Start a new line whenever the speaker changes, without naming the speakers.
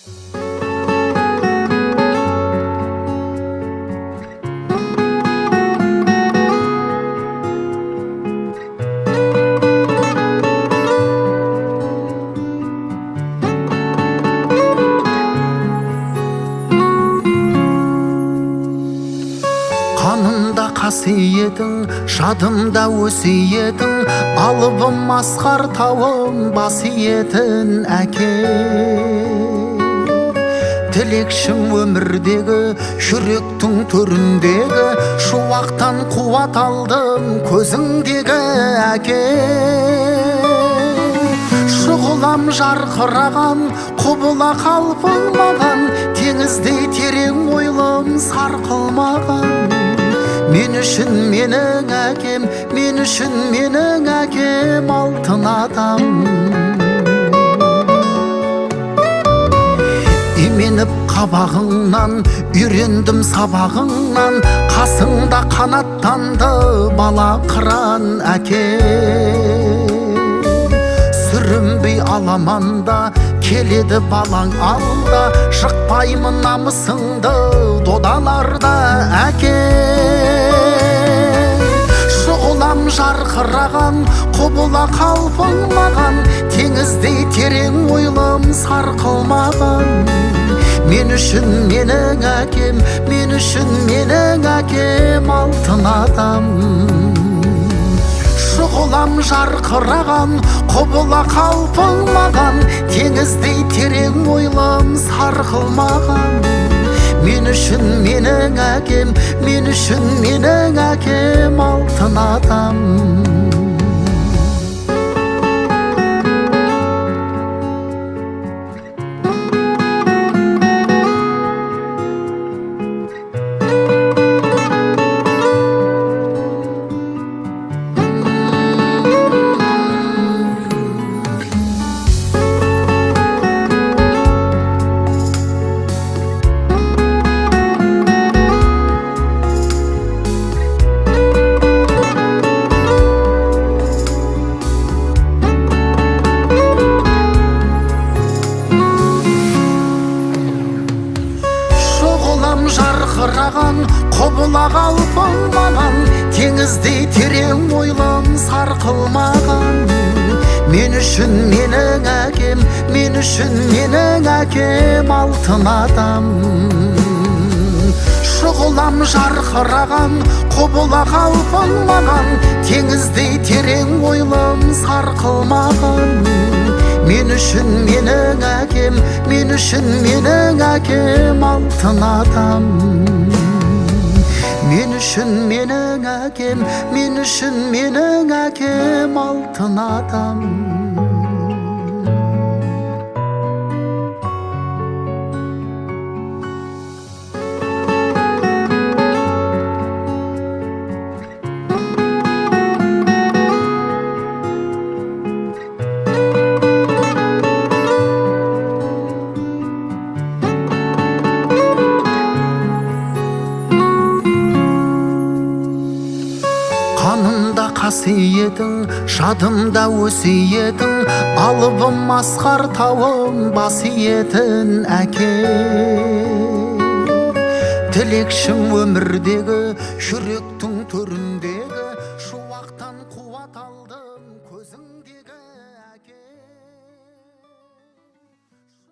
Қанымда қасиетің, жадымда өсиетің, алыбым асқар тауым басиетін әке. Тілекшім өмірдегі, жүректің төріндегі, шуақтан қуат алдым көзіңдегі әке. Шұғылам жарқыраған, құбыла қалпың маған, теңіздей терең ойлым сарқылмаған. Мен үшін менің әкем, мен үшін менің әкем алтын адам. Именіп қабағыңнан, үйрендім сабағыңнан, қасыңда қанаттанды бала қыран әке. Сүрінбей аламанда, келеді балаң алда, шықпаймын намысыңды додаларда әке. Шұғылам жарқыраған, құбыла қалпың маған, теңіздей терең ойлым сарқылмаған. Мен үшін менің әкем, мен үшін менің әкем алтын адам. Шұғылам жарқыраған, құбыла қалпың маған, теңіздей терең ойлым сарқылмаған. Мен үшін менің әкем, мен үшін менің әкем алтын адам. Жарқыраған, құбыла қалпың маған, теңіздей терең ойлым сарқылмаған. Мен үшін менің әкем, мен үшін менің әкем алтын адам. Шұғылам жарқыраған, құбыла қалпың маған, теңіздей терең ойлым сарқылмаған. Мен үшін менің әкем, мен үшін менің әкем алтын адам. Мен үшін менің әкем, мен үшін менің әкем алтын адам. Қанымда қасиетің, жадымда өсиетің, алыбым асқар тауым басиетін әке. Тілекшім өмірдегі, жүректің